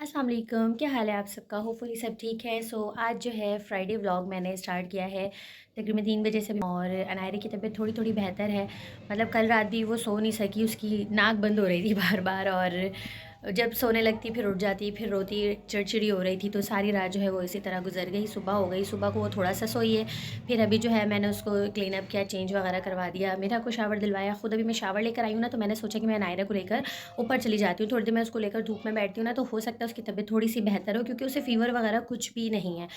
अस्सलाम वालेकुम, क्या हाल है आप सबका। होपफुली सब ठीक है। आज जो है फ्राइडे व्लॉग मैंने स्टार्ट किया है तकरीबन 3 बजे से। और अनायरा की तबीयत थोड़ी थोड़ी बेहतर है। मतलब कल रात भी वो सो नहीं सकी, उसकी नाक बंद हो रही थी बार बार। और जब सोने लगती फिर उठ जाती, फिर रोती, चिड़चिड़ी हो रही थी। तो सारी रात जो है वो इसी तरह गुजर गई। सुबह हो गई, सुबह को वो थोड़ा सा सोई है। फिर अभी जो है मैंने उसको क्लीन अप किया, चेंज वगैरह करवा दिया, मेरा को शावर दिलवाया। ख़ुद अभी मैं शावर लेकर आई हूँ ना, तो मैंने सोचा कि मैं अनायरा को लेकर ऊपर चली जाती हूँ। थोड़ी देर मैं उसको लेकर धूप में बैठती हूँ ना, तो हो सकता है उसकी तबीयत थोड़ी सी बेहतर हो, क्योंकि उसे फ़ीवर वगैरह कुछ भी नहीं है।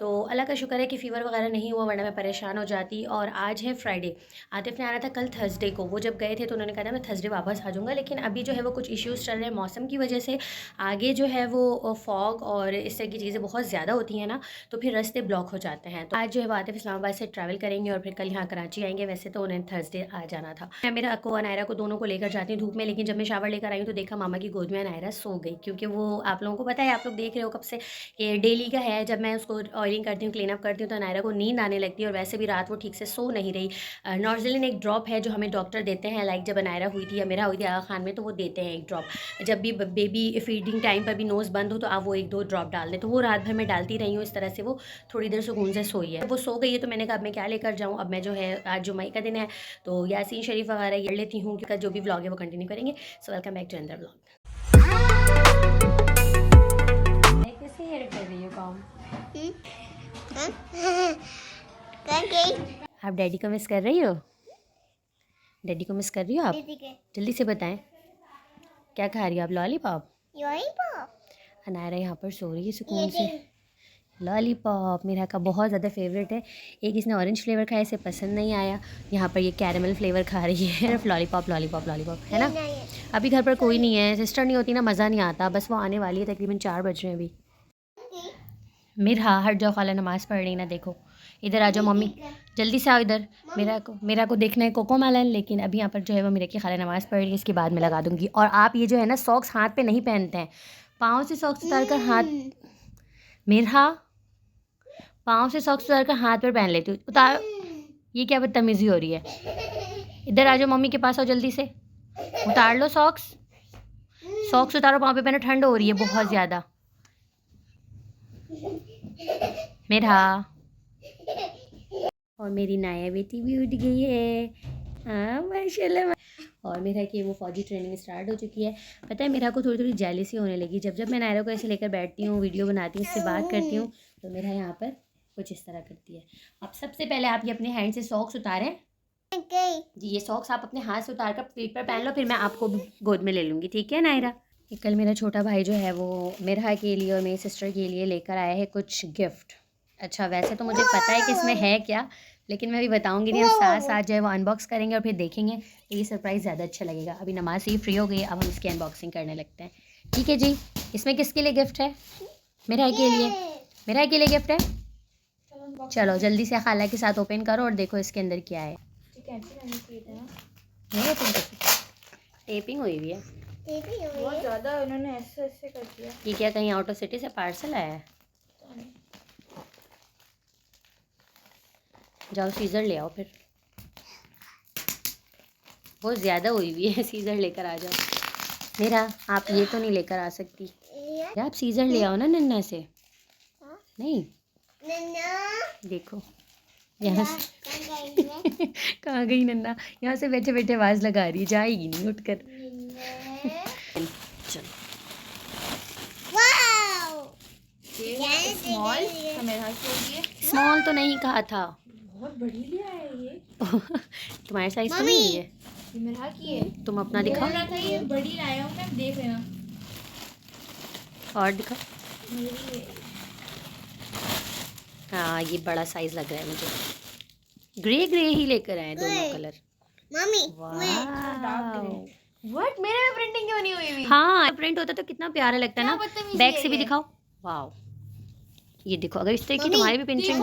तो अल्लाह का शुक्र है कि फ़ीवर वगैरह नहीं हुआ, वरना मैं परेशान हो जाती। और आज है फ्राइडे, आतिफ ने आना था कल थर्सडे को। वो जब गए थे तो उन्होंने कहा था मैं थर्सडे वापस आ जाऊँगा, लेकिन अभी जो है वो कुछ इश्यूज़ चल रहे हैं मौसम की वजह से। आगे जो है वो फॉग और इस तरह की चीज़ें बहुत ज़्यादा होती हैं ना, तो फिर रास्ते ब्लॉक हो जाते हैं। तो आज जो है वो आतिफ इस्लामाबाद से ट्रैवल करेंगे और फिर कल यहाँ कराची आएंगे। वैसे तो उन्हें थर्सडे आ जाना था। मैं मेरा अक्को और नायरा को दोनों को लेकर जाती हूँ धूप में, लेकिन जब मैं शावर लेकर आई हूँ तो देखा मामा की गोद में नायरा सो गई। क्योंकि वो आप लोगों को पता है, आप लोग देख रहे हो कब से, ये डेली का है। जब मैं उसको ऑयलिंग करती हूँ, क्लीन अप करती हूँ, तो नायरा को नींद आने लगती है। और वैसे भी रात वो ठीक से सो नहीं रही। नॉर्जिलिन एक ड्रॉप है जो हमें डॉक्टर देते हैं, लाइक जब नायरा हुई थी या मेरा हुई थी आगा खान में, तो वो देते हैं एक ड्रॉप। जब भी बेबी फीडिंग टाइम पर भी नोज़ बंद हो तो आप वो 1-2 ड्रॉप डाल दें। तो वो रात भर मैं डालती रही हूँ। इस तरह से वो थोड़ी देर सुकून से सोई है। वो सो गई है तो मैंने कहा अब मैं क्या लेकर जाऊँ। अब मैं जो है आज जुम्मे का दिन है तो यासीन शरीफ वगैरह ये लेती हूँ, क्योंकि जो भी व्लॉग है वो कंटिन्यू करेंगे। So welcome back to another vlog. कैसे हेल्प कर रही हो काम? आप डैडी को मिस कर रही हो? डैडी को मिस कर रही हो आप? जल्दी से बताएं, क्या खा रही हो आप? लॉलीपॉप? अनायरा यहाँ पर सो रही है सुकून से। लॉलीपॉप मेरा का बहुत ज़्यादा फेवरेट है। एक इसने ऑरेंज फ्लेवर खाया, इसे पसंद नहीं आया। यहाँ पर ये कैरेमल फ्लेवर खा रही है। सिर्फ लॉलीपॉप लॉलीपॉप लॉलीपॉप है ना। अभी घर पर कोई नहीं है, सिस्टर नहीं होती ना मज़ा नहीं आता। बस वो आने वाली है, तकरीबन 4 बज रहे हैं अभी। मेरा हट जाओ, खाला नमाज़ पढ़ रही ना। देखो इधर आ जाओ मम्मी, जल्दी से आओ इधर। मेरा को देखना है कोको मेलन, लेकिन अभी यहाँ पर जो है वो मेरे की खाला नमाज़ पढ़ रही है। इसके बाद मैं लगा दूँगी। और आप ये जो है ना सॉक्स हाथ पे नहीं पहनते हैं, पाँव से सॉक्स उतार कर हाथ, मेरा पाँव से सॉक्स उतार कर हाथ पर पहन लेती हूँ। उतार, ये क्या बदतमीज़ी हो रही है। इधर आ जाओ मम्मी के पास, आओ जल्दी से। उतार लो सॉक्स, सॉक्स उतारो, पाँव पे पहनो, ठंड हो रही है बहुत ज़्यादा। मेरा और मेरी नाया बेटी भी उठ गई है। हाँ माशाल्लाह। और मेरा कि वो फ़ौजी ट्रेनिंग स्टार्ट हो चुकी है। पता है मेरा को थोड़ी थोड़ी जेलसी होने लगी। जब जब मैं नायरा को ऐसे लेकर बैठती हूँ, वीडियो बनाती हूँ, उससे बात करती हूँ, तो मेरा यहाँ पर कुछ इस तरह करती है। अब सबसे पहले आप ये अपने हैंड से सॉक्स उतारें। जी, ये सॉक्स आप अपने हाथ से उतार कर फीट पर पहन लो, फिर मैं आपको भी गोद में ले लूँगी, ठीक है नायरा। कल मेरा छोटा भाई जो है वो मेरा के लिए और मेरी सिस्टर के लिए लेकर आया है कुछ गिफ्ट। अच्छा वैसे तो मुझे पता है कि इसमें है क्या, लेकिन मैं भी बताऊंगी नहीं। हम साथ साथ जो है वो अनबॉक्स करेंगे और फिर देखेंगे, तो ये सरप्राइज़ ज़्यादा अच्छा लगेगा। अभी नमाज से ही फ्री हो गई, अब हम इसकी अनबॉक्सिंग करने लगते हैं। ठीक है जी। इसमें किसके लिए गिफ्ट है? मेरा के लिए, मेरा के लिए गिफ्ट है। चलो जल्दी से खाला के साथ ओपन करो और देखो इसके अंदर क्या है। टेपिंग हुई हुई है बहुत ज़्यादा, उन्होंने ऐसे ऐसे कर दिया। ये क्या कहीं आउट ऑफ सिटी से पार्सल आया है? जाओ सीज़र ले आओ फिर, बहुत ज़्यादा हुई हुई है। सीज़र लेकर आ जाओ। मेरा आप ये तो नहीं लेकर आ सकती, आप सीज़र ले आओ ना नन्ना से। नहीं देखो यहाँ से कहाँ गई नन्ना, यहाँ से बैठे बैठे आवाज़ लगा रही है, जाएगी नहीं उठकर। चलो स्मॉल तो नहीं कहा था, बहुत बड़ी लिया है ये। तुम्हारे साइज तो नहीं है ये मेरा की है। तुम अपना दिखाओ। बोल रहा था ये बड़ी लाया हूँ मैं, देख लेना। और दिखाओ। मेरी हाँ ये बड़ा साइज लग रहा है मुझे। ग्रे ग्रे ही लेकर आए दोनों कलर। मम्मी वाह व्हाट, मेरे में प्रिंटिंग क्यों नहीं हुई हुई? हाँ प्रिंट होता तो कितना प्यारा लगता है ना। बदतमीजी बैक है से भी ये। दिखाओ। वाह ये देखो, अगर इस तरह की मम्मी, तुम्हारी भी प्रिंटिंग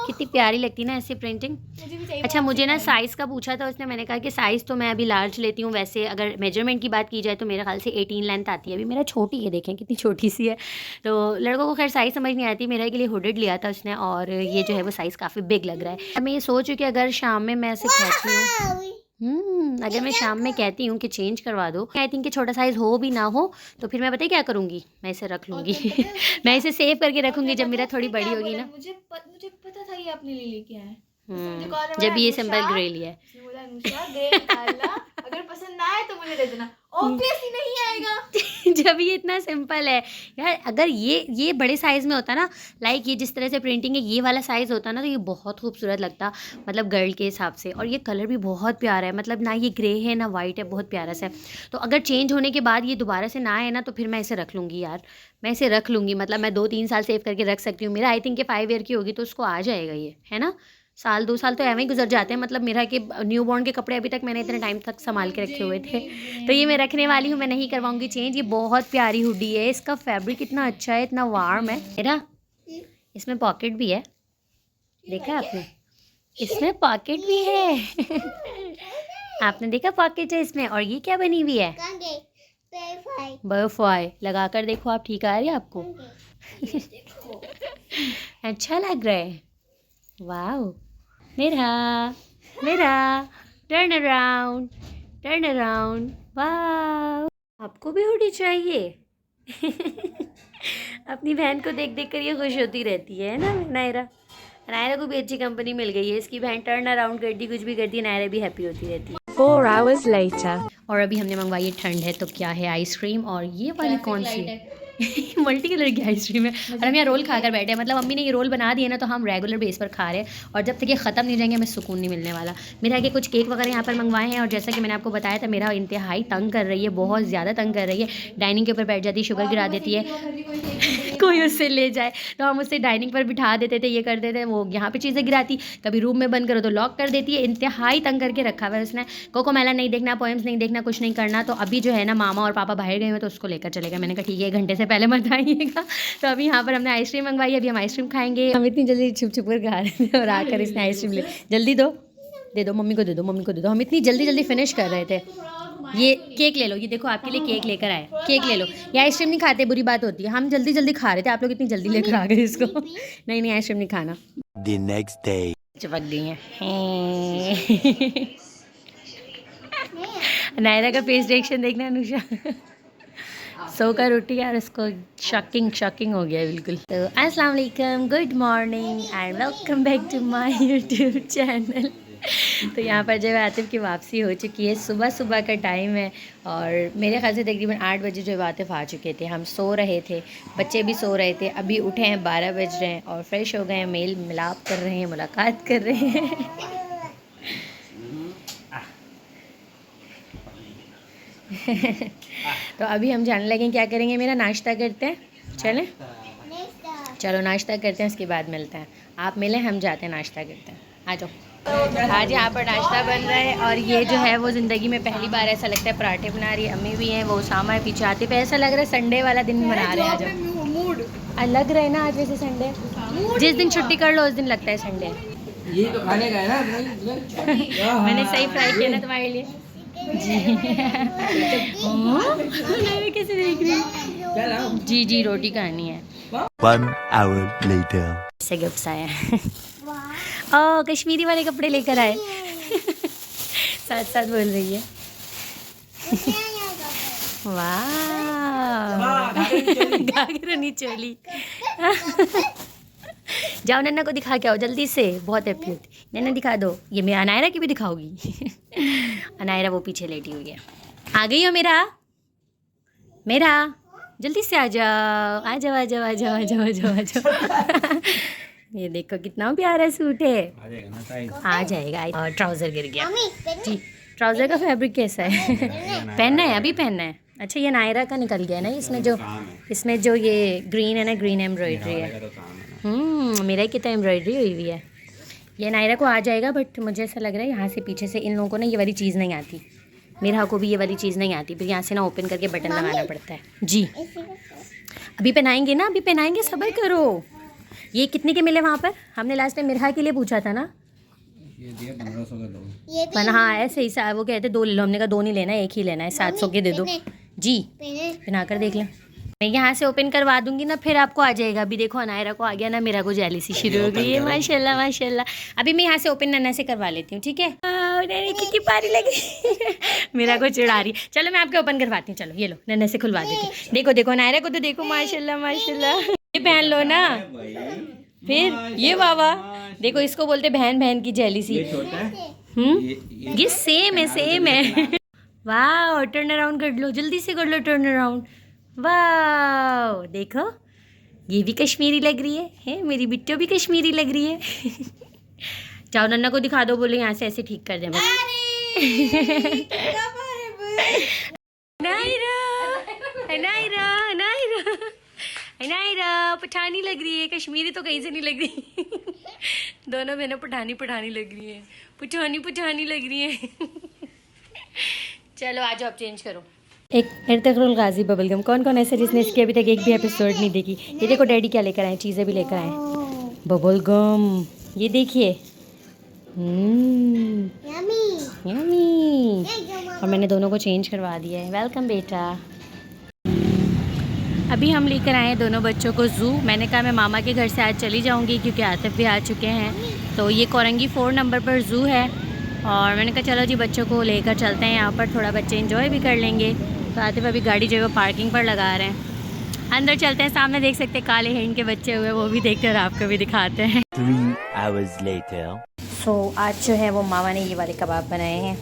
कितनी प्यारी लगती है ना ऐसी प्रिंटिंग। मुझे भी चाहिए। अच्छा मुझे ना साइज़ का पूछा था उसने, मैंने कहा कि साइज़ तो मैं अभी लार्ज लेती हूँ। वैसे अगर मेजरमेंट की बात की जाए तो मेरे ख्याल से 18 लेंथ आती है। अभी मेरा छोटी है, देखें कितनी छोटी सी है। तो लड़कों को खैर साइज़ समझ नहीं आती। मेरे के लिए हुडेड लिया था उसने, और ये जो है वो साइज़ काफ़ी बिग लग रहा है। अब मैं ये सोच रही हूँ कि अगर शाम में मैं ऐसे कहती हूँ अगर मैं शाम में कहती हूँ कि चेंज करवा दो, आई थिंक कि छोटा साइज़ हो भी ना हो तो फिर मैं पता है क्या करूँगी, मैं इसे रख लूँगी। मैं इसे सेव करके रखूँगी जब मेरा थोड़ी बड़ी होगी ना। मुझे पता था ये अपने लिए लेके आए। जब ये सिंपल ग्रे लिया है। ग्रे निकालना, अगर पसंद ना आए तो मुझे दे देना। ऑब्वियसली नहीं आएगा। जब ये इतना सिंपल है यार, अगर ये बड़े साइज़ में होता ना, लाइक ये जिस तरह से प्रिंटिंग है, ये वाला साइज़ होता ना, तो ये बहुत खूबसूरत लगता, मतलब गर्ल के हिसाब से। और ये कलर भी बहुत प्यारा है, मतलब ना ये ग्रे है ना वाइट है, बहुत प्यारा सा है। तो अगर चेंज होने के बाद ये दोबारा से ना आए ना, तो फिर मैं इसे रख लूँगी यार, मैं इसे रख लूँगी। मतलब मैं 2-3 साल सेव करके रख सकती हूँ। मेरा आई थिंक कि 5 ईयर की होगी तो उसको आ जाएगा ये, है ना। साल 2 साल तो ऐਵੇਂ ही गुजर जाते हैं। मतलब मेरा कि न्यू बॉर्न के कपड़े अभी तक मैंने इतने टाइम तक संभाल के रखे हुए थे, तो ये मैं रखने वाली हूँ, मैं नहीं करवाऊंगी चेंज। ये बहुत प्यारी हुडी है, इसका फैब्रिक इतना अच्छा है, इतना वार्म है। मेरा इसमें पॉकेट भी है, देखा आपने, इसमें पॉकेट भी है। आपने देखा पॉकेट है इसमें। और ये क्या बनी हुई है, बटरफ्लाई। लगा कर देखो आप, ठीक आ रही है आपको? अच्छा लग रहा है, वाओ। मेरा टर्न अराउंड, वाओ। आपको भी हुडी चाहिए? अपनी बहन को देख देख कर ये खुश होती रहती है ना नायरा। नायरा को भी अच्छी कंपनी मिल गई है, इसकी बहन टर्न अराउंड करती, कुछ भी करती है, नायरा भी हैप्पी होती रहती है। 4 hours later. और अभी हमने मंगवाई है, ठंड है तो क्या है, आइसक्रीम। और ये वाली कौन सी है? मल्टी कलर की आइसक्रीम है। और हम यहाँ रोल खाकर बैठे हैं, मतलब मम्मी ने ये रोल बना दिए ना, तो हम रेगुलर बेस पर खा रहे हैं। और जब तक ये ख़त्म नहीं जाएंगे हमें सुकून नहीं मिलने वाला। मेरे आगे कुछ केक वगैरह यहाँ पर मंगवाए हैं, और जैसा कि मैंने आपको बताया था, मेरा इंतहाई तंग कर रही है, बहुत ज़्यादा तंग कर रही है। डाइनिंग के ऊपर बैठ जाती है, शुगर गिरा देती है, कोई उससे ले जाए तो हम उससे डाइनिंग पर बिठा देते थे, ये कर देते थे, वो यहाँ पे चीज़ें गिराती, कभी रूम में बंद करो तो लॉक कर देती है। इंतहाई तंग करके रखा हुआ है उसने। कोकोमेलन नहीं देखना, पोएम्स नहीं देखना, कुछ नहीं करना। तो अभी जो है ना, मामा और पापा बाहर गए हुए तो उसको लेकर चलेगा। मैंने कहा ठीक है, 1 घंटे से पहले मत आइएगा। तो अभी यहाँ पर हमने आइसक्रीम मंगवाई है, अभी हम आइसक्रीम खाएंगे। हम इतनी जल्दी छुप छुप कर खा रहे थे, और आकर इसने आइसक्रीम ले, जल्दी दो, दे दो मम्मी को, दे दो मम्मी को, दे दो। हम इतनी जल्दी फिनिश कर रहे थे। ये केक ले लो, ये देखो आपके लिए केक लेकर आए, केक ले लो। ये आइसक्रीम नहीं खाते, बुरी बात होती है। हम जल्दी खा रहे थे, आप लोग इतनी जल्दी लेकर आ गए इसको। नहीं आइसक्रीम नहीं खाना। The next day. चिपक गई हैं। नायरा का फेस रिएक्शन देखना अनुषा। सोकर उठी यार, उसको शॉकिंग हो गया बिल्कुल। तो अस्सलाम वालेकुम, good morning and welcome back to my YouTube channel. तो यहाँ पर जो है आतिफ की वापसी हो चुकी है, सुबह का टाइम है, और मेरे ख्याल से तकरीबन 8 बजे जो आतिफ आ चुके थे। हम सो रहे थे, बच्चे भी सो रहे थे, अभी उठे हैं 12 बज रहे हैं, और फ्रेश हो गए हैं, मेल मिलाप कर रहे हैं, मुलाकात कर रहे हैं। तो अभी हम जानने लगे क्या करेंगे, मेरा नाश्ता करते हैं, चलें? चलो नाश्ता करते हैं, उसके बाद मिलते हैं। आप मिलें, हम जाते हैं, नाश्ता करते हैं, आ जाओ। आज यहाँ पर नाश्ता बन रहा है, और ये जो है वो ज़िंदगी में पहली बार ऐसा लगता है पराठे बना रही है। अम्मी भी हैं, वो उसामा है पीछे, आते पे ऐसा लग रहा है संडे वाला दिन बना रहे हैं आज। लग रहा है ना आज वैसे संडे, जिस दिन छुट्टी कर लो उस दिन लगता है संडे। ये तो खाने का है ना। मैंने सही फ्राई किया ना तुम्हारे लिए जी। कैसे देख रही है? जी रोटी खानी है। 1 hour later. से गिफ्ट्स आए हैं। ओ कश्मीरी वाले कपड़े लेकर आए। साथ बोल रही है। वाह, घाघरा नहीं चोली। जाओ नन्ना को दिखा के आओ जल्दी से, बहुत हैप्पी होती। नन्ना दिखा दो, ये मैं अनायरा की भी दिखाओगी। अनायरा वो पीछे लेटी हुई है। आ गई हो मेरा जल्दी से आ जाओ। ये देखो कितना प्यारा सूट है, आ जाएगा। और ट्राउज़र गिर गया जी। ट्राउज़र का फैब्रिक कैसा है? पहनना है, अभी पहनना है। अच्छा ये नायरा का निकल गया ना, इसमें जो ये ग्रीन है ना, ग्रीन एम्ब्रॉयडरी है। मेरा ही कितना एम्ब्रॉयडरी हुई है। ये नायरा को आ जाएगा, बट मुझे ऐसा लग रहा है यहाँ से पीछे से इन लोगों को ना ये वाली चीज़ नहीं आती। मेरा को भी ये वाली चीज़ नहीं आती, फिर यहाँ से ना ओपन करके बटन लगाना पड़ता है जी। अभी पहनाएंगे ना, अभी पहनाएंगे, सब्र करो। ये कितने के मिले वहाँ पर? हमने लास्ट टाइम मिरहा के लिए पूछा था ना। ये दिया 1500 का दो। हाँ ऐसे ही, वो कहते 2 ले लो, हमने कहा 2 नहीं लेना है, 1 ही लेना है। 700 के दे दो जी। पहना कर देख लें, मैं यहाँ से ओपन करवा दूंगी ना, फिर आपको आ जाएगा। अभी देखो अनायरा को आ गया ना, मेरा को जेलिसी शुरू हो गई है। माशाल्लाह। अभी मैं यहाँ से ओपन नन्ना से करवा लेती हूँ, ठीक है? नहीं कितनी प्यारी लगी। मेरा को चिढ़ा रही है। चलो मैं आपके ओपन करवाती हूँ, चलो ये लो, नन्हे से खुलवा देती हूँ। देखो देखो नायरा को तो देखो, माशाल्लाह माशाल्लाह। ये पहन लो ना, फिर ये बाबा देखो, इसको बोलते बहन बहन की जेलीसी। ये सेम है। वाह, टर्न अराउंड कर लो, जल्दी से कर लो टर्न अराउंड। वाह देखो, ये भी कश्मीरी लग रही है मेरी बिट्टो भी कश्मीरी लग रही है। जाओ नन्ना को दिखा दो, बोले यहाँ से ऐसे ठीक कर दे बस। नायरा नायरा नायरा नायरा पठानी लग रही है, कश्मीरी तो कहीं से नहीं लग रही। दोनों बहनों पठानी लग रही है, पठानी लग रही है। चलो आ जाओ, आप चेंज करो। एक इर्तुगरुल गाजी बबलगम, कौन कौन ऐसे जिसने इसकी अभी तक एक भी एपिसोड नहीं देखी? ये देखो डैडी क्या लेकर आए, चीज़ें भी लेकर आए। बबलगम ये देखिए, यम्मी। और मैंने दोनों को चेंज करवा दिया है। वेलकम बेटा। अभी हम लेकर आए हैं दोनों बच्चों को ज़ू। मैंने कहा मैं मामा के घर से आज चली जाऊंगी क्योंकि आतिफ भी आ चुके हैं। तो ये कोरंगी 4 नंबर पर ज़ू है और मैंने कहा चलो जी बच्चों को लेकर चलते हैं यहाँ पर, थोड़ा बच्चे इंजॉय भी कर लेंगे। तो आतिफ अभी गाड़ी जो है वो पार्किंग पर लगा रहे हैं। अंदर चलते हैं, सामने देख सकते हैं काले हिरण के बच्चे हुए, वो भी देखते हैं और आपको भी दिखाते हैं। 3 hours later. आज जो है वो मामा ने ये वाले कबाब बनाए हैं,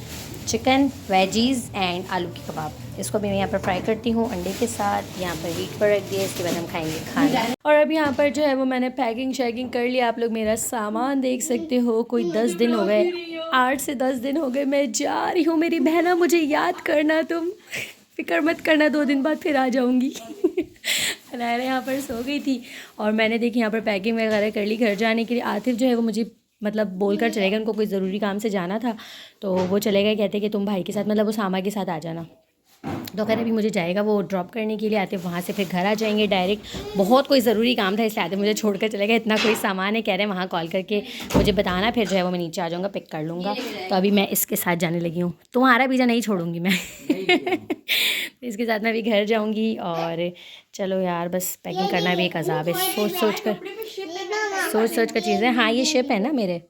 चिकन वेजीज़ एंड आलू के कबाब। इसको भी मैं यहाँ पर फ्राई करती हूँ अंडे के साथ, यहाँ पर हीट पर रख दिया। इसके बाद हम खाएंगे खाना। और अब यहाँ पर जो है वो मैंने पैकिंग शैकिंग कर लिया। आप लोग मेरा सामान देख सकते हो, कोई 10 दिन हो गए, 8 से 10 दिन हो गए मैं जा रही हूँ। मेरी बहना मुझे याद करना, तुम फिक्र मत करना, 2 दिन बाद फिर आ जाऊँगी। नायरा यहाँ पर सो गई थी और मैंने देखी यहाँ पर पैकिंग वगैरह कर ली घर जाने के लिए। आतिफ जो है वो मुझे मतलब बोलकर चले गए, उनको कोई ज़रूरी काम से जाना था तो वो चले गए। कहते कि तुम भाई के साथ, मतलब वो सामा के साथ आ जाना। तो खैर अभी मुझे जाएगा वो ड्रॉप करने के लिए। आते वहाँ से फिर घर आ जाएंगे डायरेक्ट। बहुत कोई ज़रूरी काम था इसलिए आते मुझे छोड़कर चले गए। इतना कोई सामान है, कह रहे हैं वहाँ कॉल करके मुझे बताना, फिर जो है वो मैं नीचे आ जाऊँगा, पिक कर लूँगा। तो अभी मैं इसके साथ जाने लगी हूँ। तुम्हारा वीज़ा नहीं छोड़ूंगी मैं। तो इसके साथ मैं अभी घर जाऊँगी। और चलो यार बस पैकिंग करना भी एक अजाब है, सोच सोच कर चीज़ें। हाँ ये शिप है ना, मेरे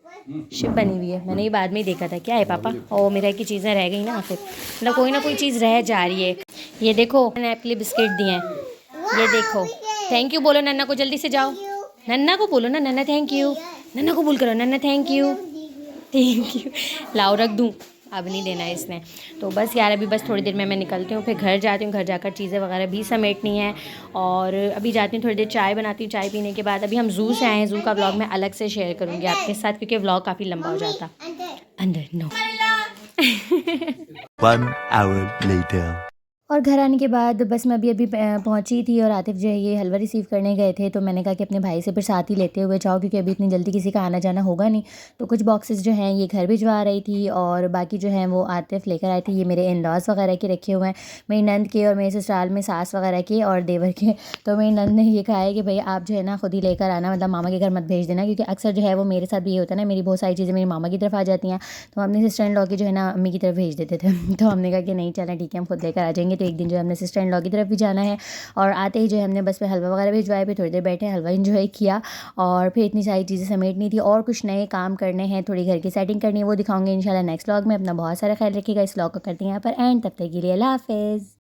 शिप बनी हुई है, मैंने ये बाद में ही देखा था। क्या है पापा? ओ मेरा की चीज़ें रह गई ना आखिर, मतलब कोई ना कोई चीज़ रह जा रही है। ये देखो मैंने आपके लिए बिस्किट दिए हैं, ये देखो। थैंक यू बोलो नन्ना को, जल्दी से जाओ। नन्ना को बोलो ना, नन्ना थैंक यू। नन्ना को बोल करो, नन्ना थैंक यू। लाओ रख दूँ, अब नहीं देना है इसने। तो बस यार अभी बस थोड़ी देर में मैं निकलती हूँ, फिर घर जाती हूँ। घर जाकर चीज़ें वगैरह भी समेटनी है और अभी जाती हूँ थोड़ी देर चाय बनाती हूँ। चाय पीने के बाद अभी हम ज़ू से आए हैं। ज़ू का व्लॉग मैं अलग से शेयर करूँगी आपके साथ क्योंकि व्लॉग काफ़ी लंबा हो जाता। अंदर नो। 1 hour later. और घर आने के बाद बस मैं अभी पहुंची थी और आतिफ जो है ये हलवा रिसीव करने गए थे। तो मैंने कहा कि अपने भाई से फिर साथ ही लेते हुए जाओ क्योंकि अभी इतनी जल्दी किसी का आना जाना होगा नहीं। तो कुछ बॉक्सेस जो हैं ये घर भिजवा रही थी और बाकी जो हैं वो आतिफ लेकर आए थे। ये मेरे इन-लॉज़ वगैरह के रखे हुए हैं, मेरी नंद के और मेरे ससुराल में सास वगैरह के और देवर के। तो मेरी नंद ने ये कहा है कि भाई आप जो है ना खुद ही लेकर आना, मतलब मामा के घर मत भेज देना, क्योंकि अक्सर जो है वो मेरे साथ भी ये होता है ना, मेरी बहुत सारी चीज़ें मेरी मामा की तरफ आ जाती हैं तो हम अपने सिस्टर इन लॉ की जो है ना अम्मी की तरफ भेज देते थे। तो हमने कहा कि नहीं चलें ठीक है हम खुद लेकर आ जाएंगे। तो एक दिन जो हमने सिस्टर इन लॉ की तरफ भी जाना है और आते ही जो है हमने बस पे हलवा वगैरह भिजवाए, फिर थोड़ी देर बैठे हलवा एंजॉय किया और फिर इतनी सारी चीज़ें समेटनी थी और कुछ नए काम करने हैं, थोड़ी घर की सेटिंग करनी है, वो दिखाऊंगी इंशाल्लाह नेक्स्ट व्लॉग में। अपना बहुत सारा ख्याल रखिएगा। इस व्लॉग को करते हैं यहाँ पर एंड, तब तक के लिए अल्लाह हाफ़िज़।